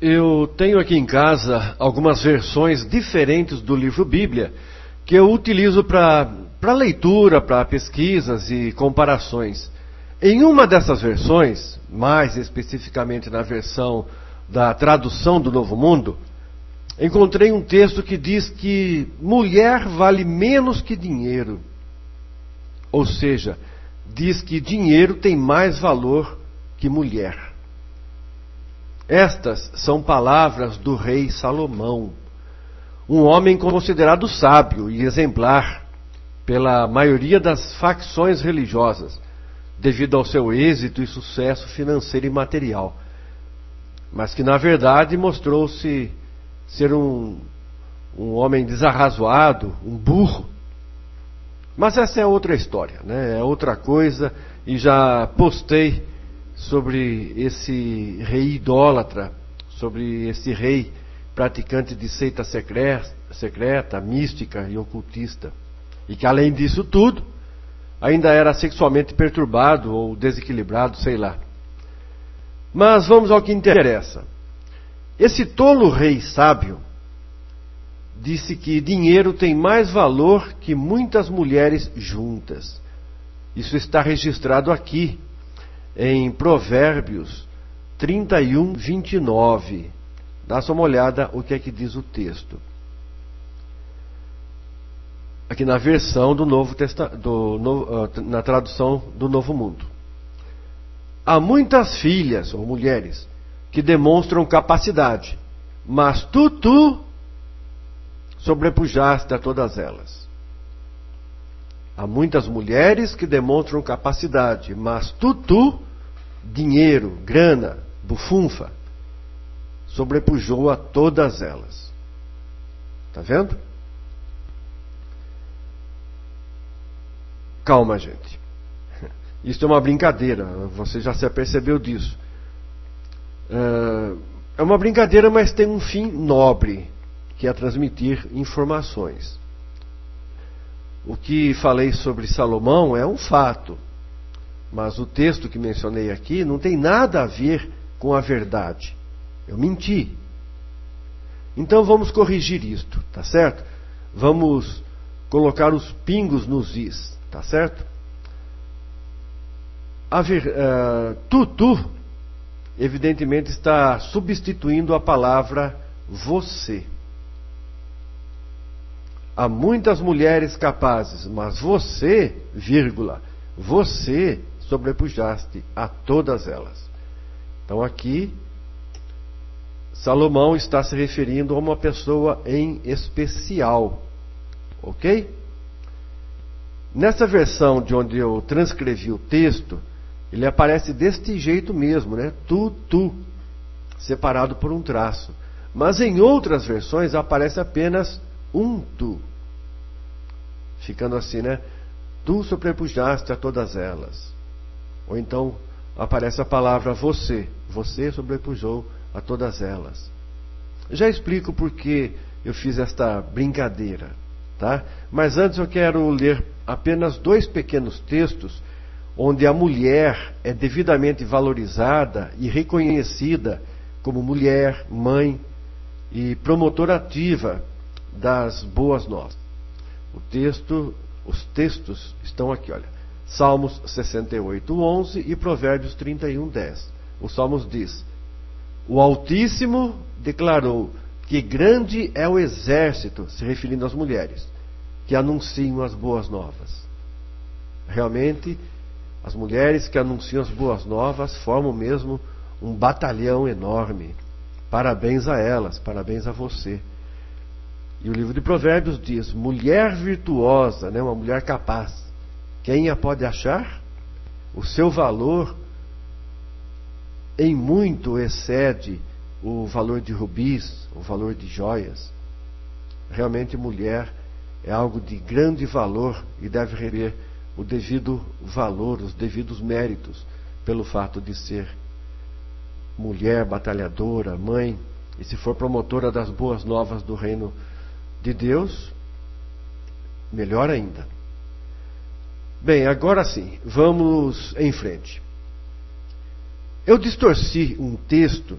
Eu tenho aqui em casa algumas versões diferentes do livro Bíblia que eu utilizo para leitura, para pesquisas e comparações. Em uma dessas versões, mais especificamente na versão da tradução do Novo Mundo, encontrei um texto que diz que mulher vale menos que dinheiro. Ou seja, diz que dinheiro tem mais valor que mulher. Estas são palavras do rei Salomão, um homem considerado sábio e exemplar pela maioria das facções religiosas, devido ao seu êxito e sucesso financeiro e material, mas que na verdade mostrou-se ser um homem desarrazoado, um burro. Mas essa é outra história, né? É outra coisa, e já postei sobre esse rei idólatra, sobre esse rei praticante de seita secreta, mística e ocultista, e que além disso tudo, ainda era sexualmente perturbado ou desequilibrado, sei lá. Mas vamos ao que interessa. Esse tolo rei sábio disse que dinheiro tem mais valor que muitas mulheres juntas. Isso está registrado aqui, em Provérbios 31, 29. Dá só uma olhada o que é que diz o texto. Aqui na versão do na tradução do Novo Mundo. Há muitas filhas ou mulheres que demonstram capacidade, mas tu sobrepujaste a todas elas. Há muitas mulheres que demonstram capacidade, mas tu, dinheiro, grana, bufunfa, sobrepujou a todas elas. Está vendo? Calma, gente. Isso é uma brincadeira, você já se apercebeu disso. É uma brincadeira, mas tem um fim nobre, que é transmitir informações. O que falei sobre Salomão é um fato, mas o texto que mencionei aqui não tem nada a ver com a verdade. Eu menti. Então vamos corrigir isto, tá certo? Vamos colocar os pingos nos is, tá certo? Tu, evidentemente, está substituindo a palavra você. Há muitas mulheres capazes, mas você, você sobrepujaste a todas elas. Então aqui, Salomão está se referindo a uma pessoa em especial. Ok? Nessa versão de onde eu transcrevi o texto, ele aparece deste jeito mesmo, né? Tu, separado por um traço. Mas em outras versões aparece apenas um tu. Ficando assim, né? Tu sobrepujaste a todas elas. Ou então aparece a palavra você. Você sobrepujou a todas elas. Já explico por que eu fiz esta brincadeira, tá? Mas antes eu quero ler apenas 2 pequenos textos onde a mulher é devidamente valorizada e reconhecida como mulher, mãe e promotora ativa das boas novas. Os textos estão aqui, olha. Salmos 68, 11 e Provérbios 31, 10. O Salmos diz: o Altíssimo declarou que grande é o exército, se referindo às mulheres, que anunciam as boas novas. Realmente, as mulheres que anunciam as boas novas formam mesmo um batalhão enorme. Parabéns a elas, parabéns a você. E o livro de Provérbios diz: mulher virtuosa, né, uma mulher capaz, quem a pode achar? O seu valor em muito excede o valor de rubis, o valor de joias. Realmente, mulher é algo de grande valor e deve receber o devido valor, os devidos méritos, pelo fato de ser mulher, batalhadora, mãe, e se for promotora das boas novas do reino de Deus, melhor ainda. Bem, agora sim, vamos em frente. Eu distorci um texto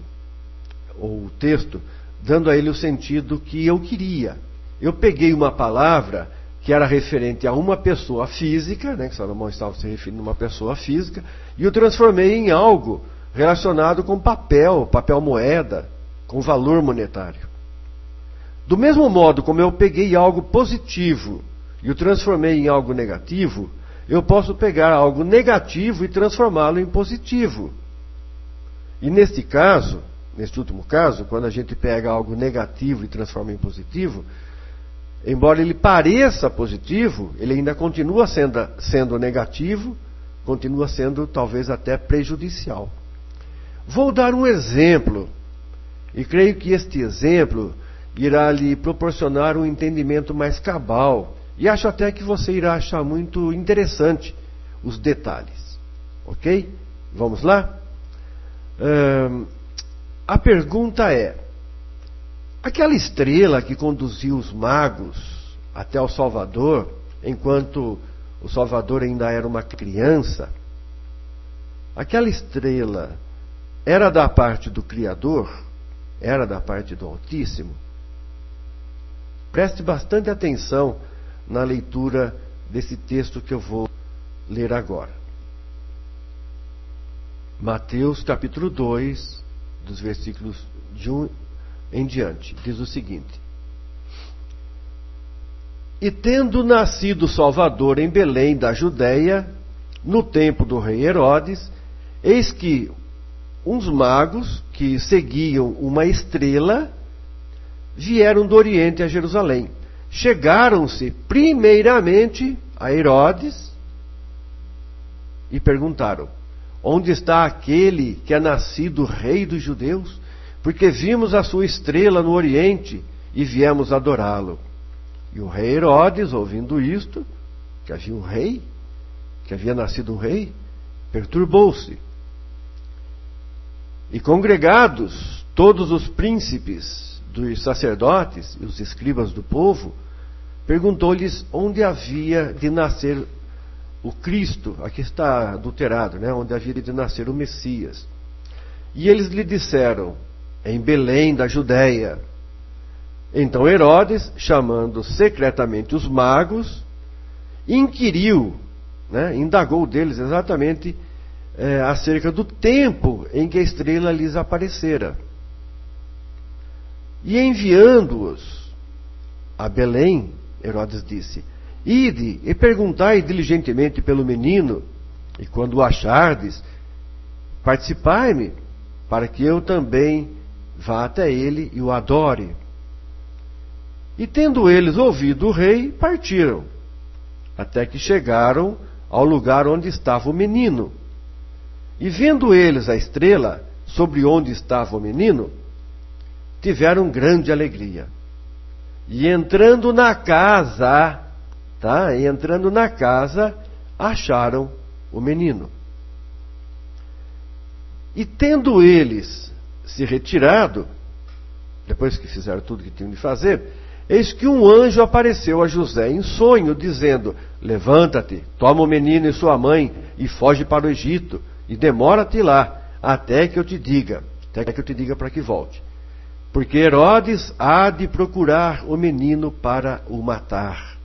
o texto, dando a ele o sentido que eu queria. Eu peguei uma palavra que era referente a uma pessoa física, né, que Salomão estava se referindo a uma pessoa física, e eu transformei em algo relacionado com papel moeda, com valor monetário. Do mesmo modo como eu peguei algo positivo e o transformei em algo negativo, eu posso pegar algo negativo e transformá-lo em positivo. E neste caso, neste último caso, quando a gente pega algo negativo e transforma em positivo, embora ele pareça positivo, ele ainda continua sendo negativo, continua sendo talvez até prejudicial. Vou dar um exemplo, e creio que este exemplo irá lhe proporcionar um entendimento mais cabal, e acho até que você irá achar muito interessante os detalhes. Ok? Vamos lá? A pergunta é: aquela estrela que conduziu os magos até o Salvador, enquanto o Salvador ainda era uma criança, aquela estrela era da parte do Criador? Era da parte do Altíssimo? Preste bastante atenção na leitura desse texto que eu vou ler agora. Mateus capítulo 2, dos versículos de 1 em diante, diz o seguinte: E tendo nascido Salvador em Belém da Judéia, no tempo do rei Herodes, eis que uns magos que seguiam uma estrela vieram do Oriente a Jerusalém. Chegaram-se primeiramente a Herodes e perguntaram: Onde está aquele que é nascido rei dos judeus? Porque vimos a sua estrela no Oriente e viemos adorá-lo. E o rei Herodes, ouvindo isto, que havia um rei, que havia nascido um rei, perturbou-se. E congregados todos os príncipes dos sacerdotes e os escribas do povo, perguntou-lhes onde havia de nascer o Cristo, aqui está adulterado, né? Onde havia de nascer o Messias. E eles lhe disseram: em Belém da Judéia. Então Herodes, chamando secretamente os magos, inquiriu, né? Indagou deles exatamente acerca do tempo em que a estrela lhes aparecera. E enviando-os a Belém, Herodes disse: Ide e perguntai diligentemente pelo menino, e quando o achardes, participai-me, para que eu também vá até ele e o adore. E tendo eles ouvido o rei, partiram, até que chegaram ao lugar onde estava o menino. E vendo eles a estrela sobre onde estava o menino, tiveram grande alegria. E entrando na casa, acharam o menino. E tendo eles se retirado, depois que fizeram tudo que tinham de fazer, eis que um anjo apareceu a José em sonho, dizendo: Levanta-te, toma o menino e sua mãe e foge para o Egito, e demora-te lá, até que eu te diga para que volte. Porque Herodes há de procurar o menino para o matar.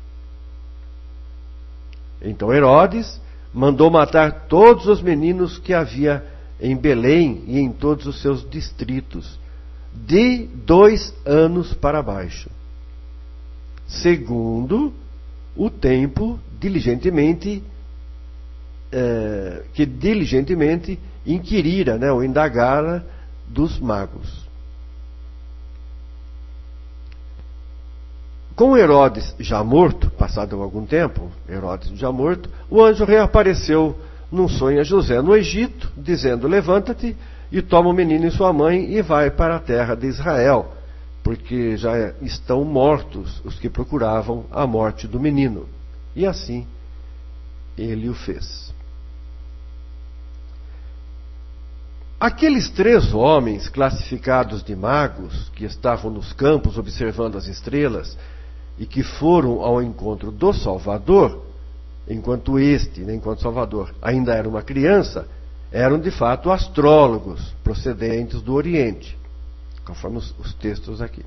Então Herodes mandou matar todos os meninos que havia em Belém e em todos os seus distritos, de 2 anos para baixo, segundo o tempo que diligentemente inquirira, né, ou indagara dos magos. Com Herodes já morto, passado algum tempo, Herodes já morto, o anjo reapareceu num sonho a José no Egito, dizendo: Levanta-te e toma o menino e sua mãe e vai para a terra de Israel, porque já estão mortos os que procuravam a morte do menino. E assim ele o fez. Aqueles 3 homens classificados de magos, que estavam nos campos observando as estrelas e que foram ao encontro do Salvador, enquanto Salvador ainda era uma criança, eram de fato astrólogos procedentes do Oriente. conforme os textos aqui.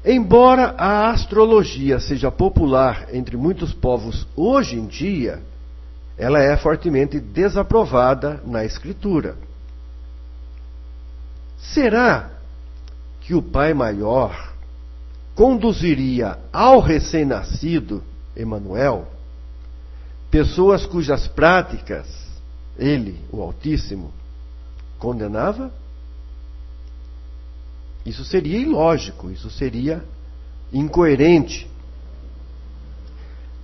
Embora a astrologia seja popular entre muitos povos hoje em dia, ela é fortemente desaprovada na Escritura. Será que o Pai Maior conduziria ao recém-nascido Emanuel pessoas cujas práticas ele, o Altíssimo, condenava? Isso seria ilógico, isso seria incoerente.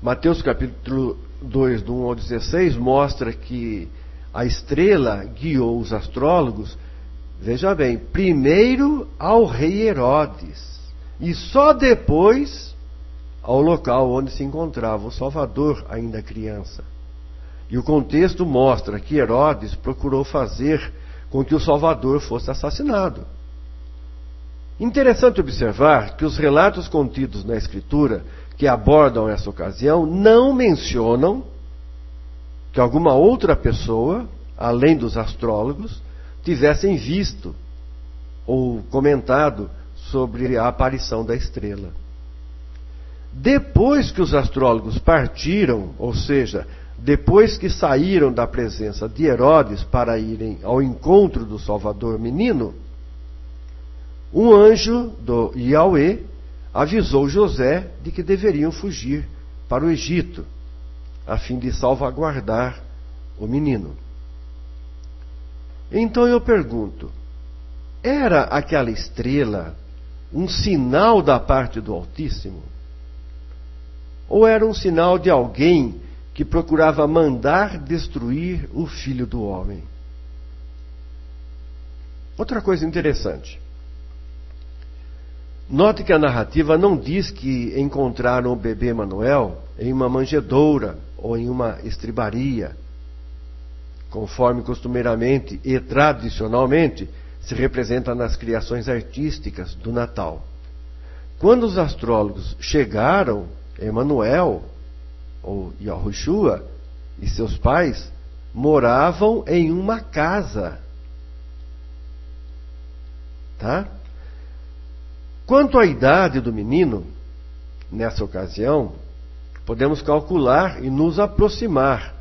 Mateus capítulo 2, do 1 ao 16, mostra que a estrela guiou os astrólogos, veja bem, primeiro ao rei Herodes, e só depois ao local onde se encontrava o Salvador, ainda criança. E o contexto mostra que Herodes procurou fazer com que o Salvador fosse assassinado. Interessante observar que os relatos contidos na Escritura que abordam essa ocasião não mencionam que alguma outra pessoa, além dos astrólogos, tivessem visto ou comentado sobre a aparição da estrela. Depois que os astrólogos partiram, ou seja, depois que saíram da presença de Herodes para irem ao encontro do Salvador menino, um anjo do Yahweh avisou José de que deveriam fugir para o Egito, a fim de salvaguardar o menino. Então eu pergunto, era aquela estrela um sinal da parte do Altíssimo? Ou era um sinal de alguém que procurava mandar destruir o Filho do Homem? Outra coisa interessante. Note que a narrativa não diz que encontraram o bebê Emanuel em uma manjedoura ou em uma estribaria, conforme costumeiramente e tradicionalmente se representa nas criações artísticas do Natal. Quando os astrólogos chegaram, Emanuel, ou Yahushua, e seus pais moravam em uma casa. Tá? Quanto à idade do menino, nessa ocasião, podemos calcular e nos aproximar,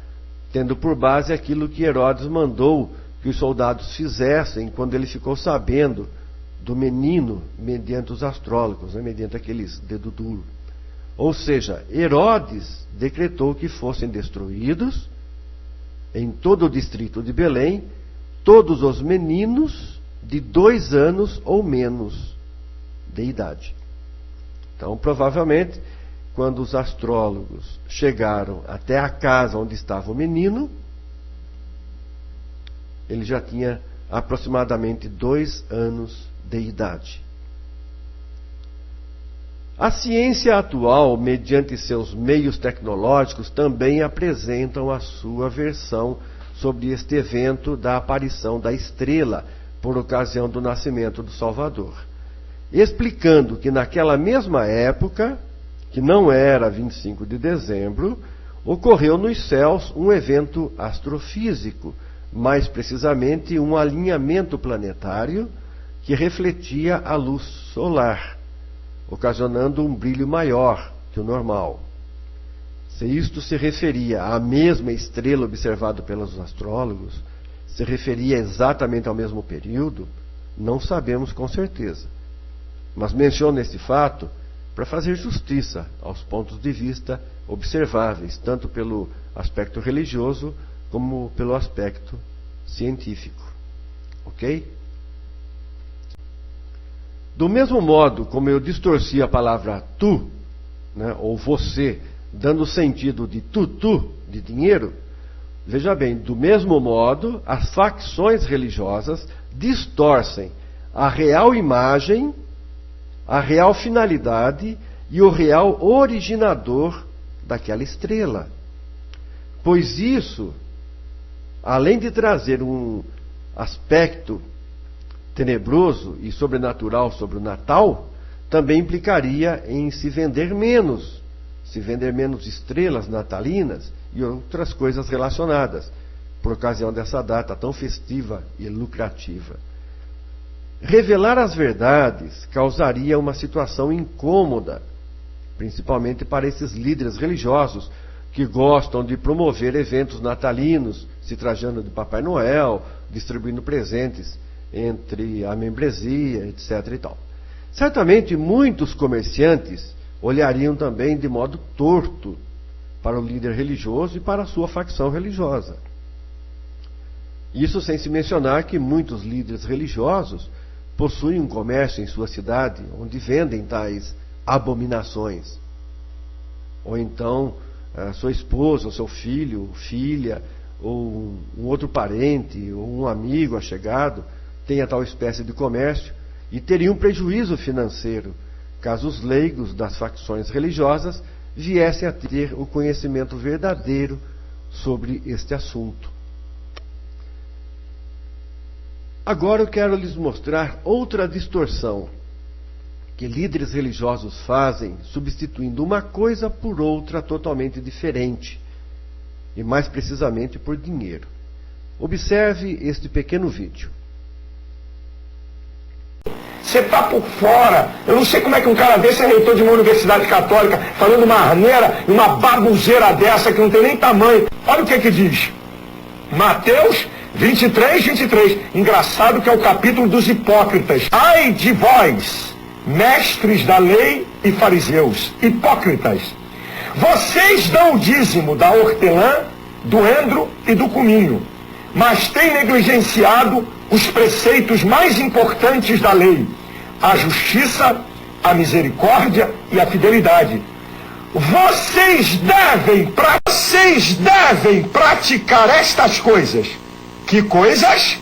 tendo por base aquilo que Herodes mandou que os soldados fizessem quando ele ficou sabendo do menino mediante os astrólogos, mediante aqueles dedo duro. Ou seja, Herodes decretou que fossem destruídos em todo o distrito de Belém todos os meninos de 2 anos ou menos de idade. Então, provavelmente, quando os astrólogos chegaram até a casa onde estava o menino, ele já tinha aproximadamente 2 anos de idade. A ciência atual, mediante seus meios tecnológicos, também apresentam a sua versão sobre este evento da aparição da estrela por ocasião do nascimento do Salvador, explicando que naquela mesma época, que não era 25 de dezembro, ocorreu nos céus um evento astrofísico, mais precisamente um alinhamento planetário que refletia a luz solar, ocasionando um brilho maior que o normal. Se isto se referia à mesma estrela observada pelos astrólogos, se referia exatamente ao mesmo período, não sabemos com certeza. Mas menciono este fato para fazer justiça aos pontos de vista observáveis, tanto pelo aspecto religioso como pelo aspecto científico. Ok? Do mesmo modo como eu distorci a palavra tu, ou você, dando o sentido de tutu, de dinheiro, veja bem, do mesmo modo, as facções religiosas distorcem a real imagem, a real finalidade e o real originador daquela estrela. Pois isso, além de trazer um aspecto tenebroso e sobrenatural sobre o Natal, também implicaria em se vender menos estrelas natalinas e outras coisas relacionadas, por ocasião dessa data tão festiva e lucrativa. revelar as verdades causaria uma situação incômoda, principalmente para esses líderes religiosos que gostam de promover eventos natalinos, se trajando de Papai Noel, distribuindo presentes entre a membresia, etc. e tal. Certamente muitos comerciantes olhariam também de modo torto para o líder religioso e para a sua facção religiosa. Isso sem se mencionar que muitos líderes religiosos possuem um comércio em sua cidade onde vendem tais abominações. Ou então a sua esposa, ou seu filho, filha, ou um outro parente, ou um amigo achegado tenha tal espécie de comércio e teria um prejuízo financeiro caso os leigos das facções religiosas viessem a ter o conhecimento verdadeiro sobre este assunto. Agora eu quero lhes mostrar outra distorção que líderes religiosos fazem, substituindo uma coisa por outra totalmente diferente, e mais precisamente por dinheiro. Observe este pequeno vídeo. Você tá por fora. Eu não sei como é que um cara desse é reitor de uma universidade católica, falando uma arneira e uma babuzeira dessa que não tem nem tamanho. Olha o que diz. Mateus 23, 23. Engraçado que é o capítulo dos hipócritas. Ai de vós, mestres da lei e fariseus, hipócritas. Vocês dão o dízimo da hortelã, do endro e do cominho, mas têm negligenciado os preceitos mais importantes da lei: a justiça, a misericórdia e a fidelidade. Vocês devem praticar estas coisas. Que coisas?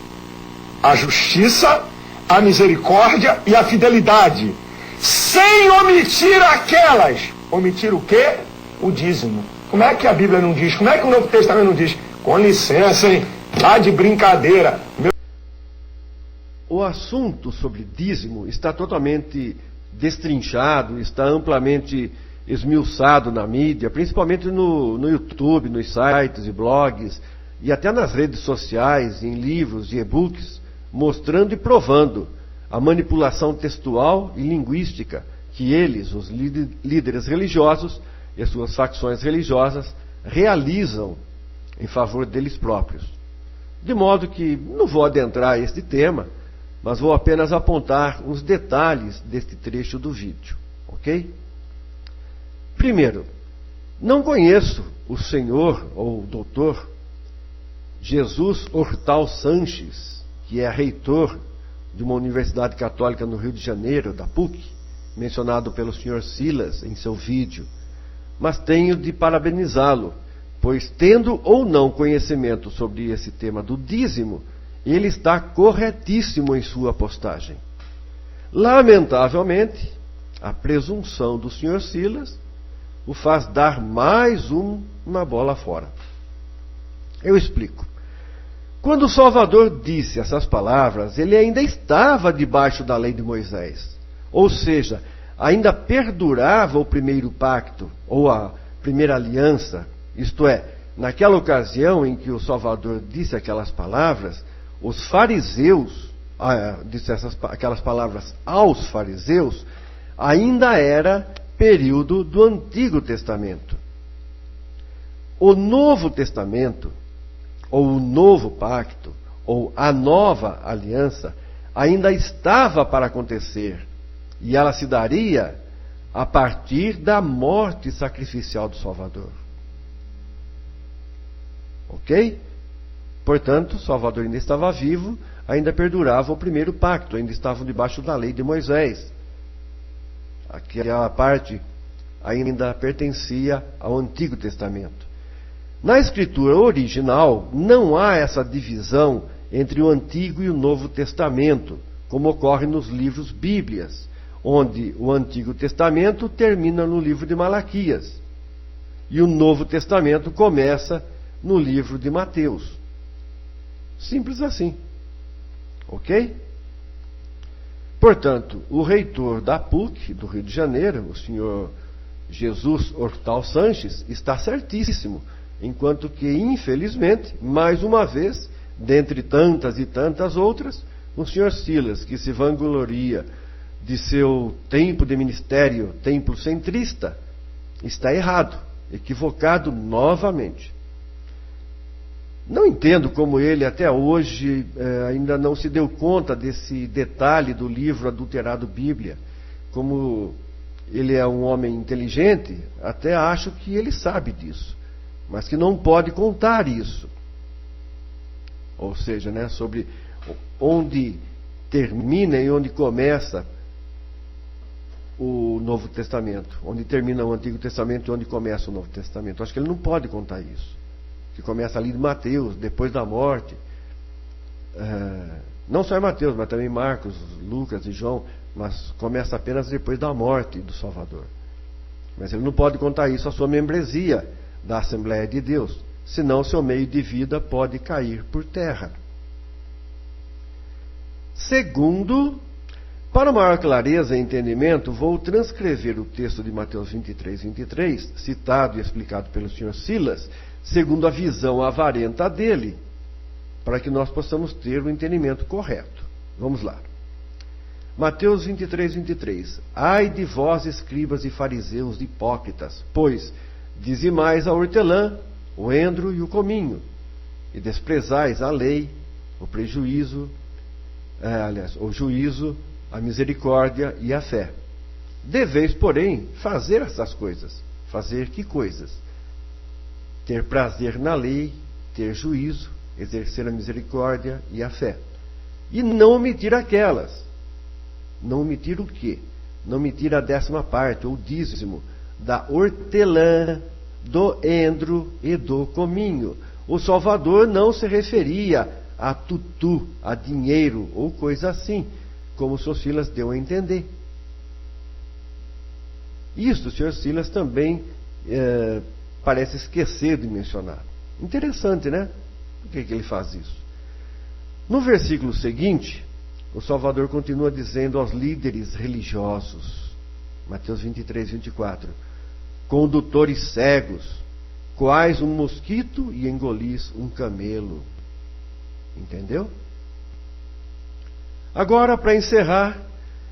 A justiça, a misericórdia e a fidelidade, sem omitir aquelas. Omitir o quê? O dízimo. Como é que a Bíblia não diz? Como é que o Novo Testamento não diz? Com licença, hein? Tá de brincadeira. O assunto sobre dízimo está totalmente destrinchado, está amplamente esmiuçado na mídia, principalmente no YouTube, nos sites e blogs, e até nas redes sociais, em livros e e-books, mostrando e provando a manipulação textual e linguística que eles, os líderes religiosos e suas facções religiosas, realizam em favor deles próprios. De modo que não vou adentrar este tema, mas vou apenas apontar os detalhes deste trecho do vídeo, ok? Primeiro, não conheço o senhor ou o doutor Jesus Hortal Sanches, que é reitor de uma universidade católica no Rio de Janeiro, da PUC, mencionado pelo senhor Silas em seu vídeo, mas tenho de parabenizá-lo, pois tendo ou não conhecimento sobre esse tema do dízimo, ele está corretíssimo em sua postagem. Lamentavelmente, a presunção do senhor Silas o faz dar mais uma bola fora. Eu explico. Quando o Salvador disse essas palavras, ele ainda estava debaixo da lei de Moisés. Ou seja, ainda perdurava o primeiro pacto, ou a primeira aliança. Isto é, naquela ocasião em que o Salvador disse aquelas palavras, os fariseus, disse aquelas palavras aos fariseus, ainda era período do Antigo Testamento. O Novo Testamento, ou o Novo Pacto, ou a Nova Aliança, ainda estava para acontecer, e ela se daria a partir da morte sacrificial do Salvador. Ok? Portanto, o Salvador ainda estava vivo, ainda perdurava o primeiro pacto, ainda estavam debaixo da lei de Moisés. Aquela parte ainda pertencia ao Antigo Testamento. Na escritura original, não há essa divisão entre o Antigo e o Novo Testamento, como ocorre nos livros bíblias, onde o Antigo Testamento termina no livro de Malaquias e o Novo Testamento começa no livro de Mateus. Simples assim. Ok? Portanto, o reitor da PUC, do Rio de Janeiro, o senhor Jesus Hortal Sanches, está certíssimo, enquanto que, infelizmente, mais uma vez, dentre tantas e tantas outras, Um senhor Silas que se vangloria de seu tempo de ministério templo-centrista está errado, equivocado novamente. Não entendo como ele até hoje ainda não se deu conta desse detalhe do livro adulterado Bíblia. Como ele é um homem inteligente, até acho que ele sabe disso, mas que não pode contar isso. Ou seja, né, sobre onde termina e onde começa o Novo Testamento, onde termina o Antigo Testamento e onde começa o Novo Testamento. Acho que ele não pode contar isso, que começa ali de Mateus, depois da morte. Não só em Mateus, mas também Marcos, Lucas e João, mas começa apenas depois da morte do Salvador. Mas ele não pode contar isso à sua membresia da Assembleia de Deus, senão seu meio de vida pode cair por terra. Segundo, para maior clareza e entendimento, vou transcrever o texto de Mateus 23, citado e explicado pelo Sr. Silas, segundo a visão avarenta dele, para que nós possamos ter o entendimento correto. Vamos lá. Mateus 23. Ai de vós, escribas e fariseus hipócritas, pois dizimais a hortelã, o endro e o cominho, e desprezais a lei, o juízo, a misericórdia e a fé. Deveis, porém, fazer essas coisas. Fazer que coisas? Ter prazer na lei, ter juízo, exercer a misericórdia e a fé. E não omitir aquelas. Não omitir o quê? Não omitir a 10ª parte, ou dízimo, da hortelã, do endro e do cominho. O Salvador não se referia a tutu, a dinheiro ou coisa assim, como o Sr. Silas deu a entender. Isso o Sr. Silas também parece esquecer de mencionar. Interessante, né? Por que ele faz isso? No versículo seguinte, o Salvador continua dizendo aos líderes religiosos, Mateus 23, condutores cegos, coais um mosquito e engolis um camelo. Entendeu? Agora, para encerrar,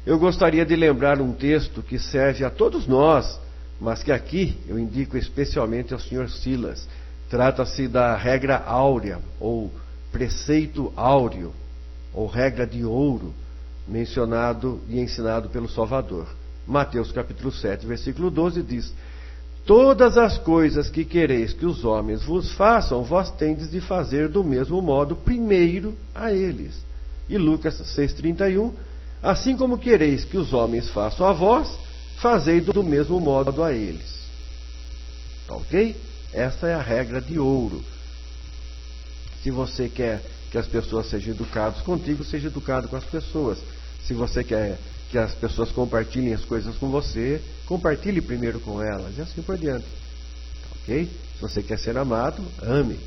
eu gostaria de lembrar um texto que serve a todos nós, mas que aqui eu indico especialmente ao Sr. Silas. Trata-se da regra áurea, ou preceito áureo, ou regra de ouro, mencionado e ensinado pelo Salvador. Mateus capítulo 7, versículo 12 diz: todas as coisas que quereis que os homens vos façam, vós tendes de fazer do mesmo modo primeiro a eles. E Lucas 6,31, assim como quereis que os homens façam a vós, fazei do mesmo modo a eles. Ok? Essa é a regra de ouro. Se você quer que as pessoas sejam educadas contigo, seja educado com as pessoas. Se você quer que as pessoas compartilhem as coisas com você, compartilhe primeiro com elas, e assim por diante. Ok? Se você quer ser amado, ame.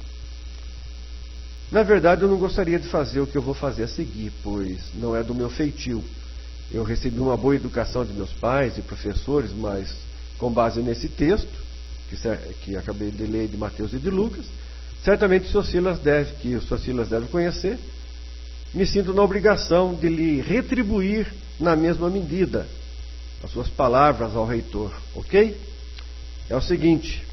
Na verdade, eu não gostaria de fazer o que eu vou fazer a seguir, pois não é do meu feitio. Eu recebi uma boa educação de meus pais e professores, mas com base nesse texto, que acabei de ler de Mateus e de Lucas, certamente o Sr. Silas deve conhecer, me sinto na obrigação de lhe retribuir na mesma medida as suas palavras ao reitor, ok? É o seguinte: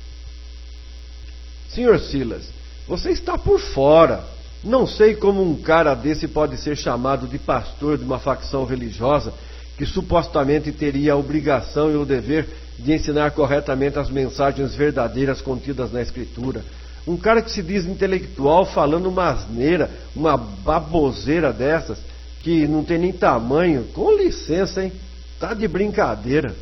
Sr. Silas, você está por fora. Não sei como um cara desse pode ser chamado de pastor de uma facção religiosa que supostamente teria a obrigação e o dever de ensinar corretamente as mensagens verdadeiras contidas na Escritura. Um cara que se diz intelectual falando uma asneira, uma baboseira dessas, que não tem nem tamanho. Com licença, hein? Tá de brincadeira.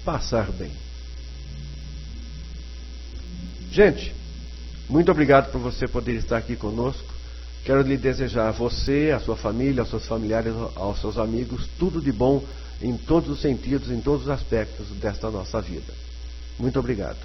Passar bem. Gente, muito obrigado por você poder estar aqui conosco. Quero lhe desejar a você, a sua família, aos seus familiares, aos seus amigos, tudo de bom em todos os sentidos, em todos os aspectos desta nossa vida. Muito obrigado.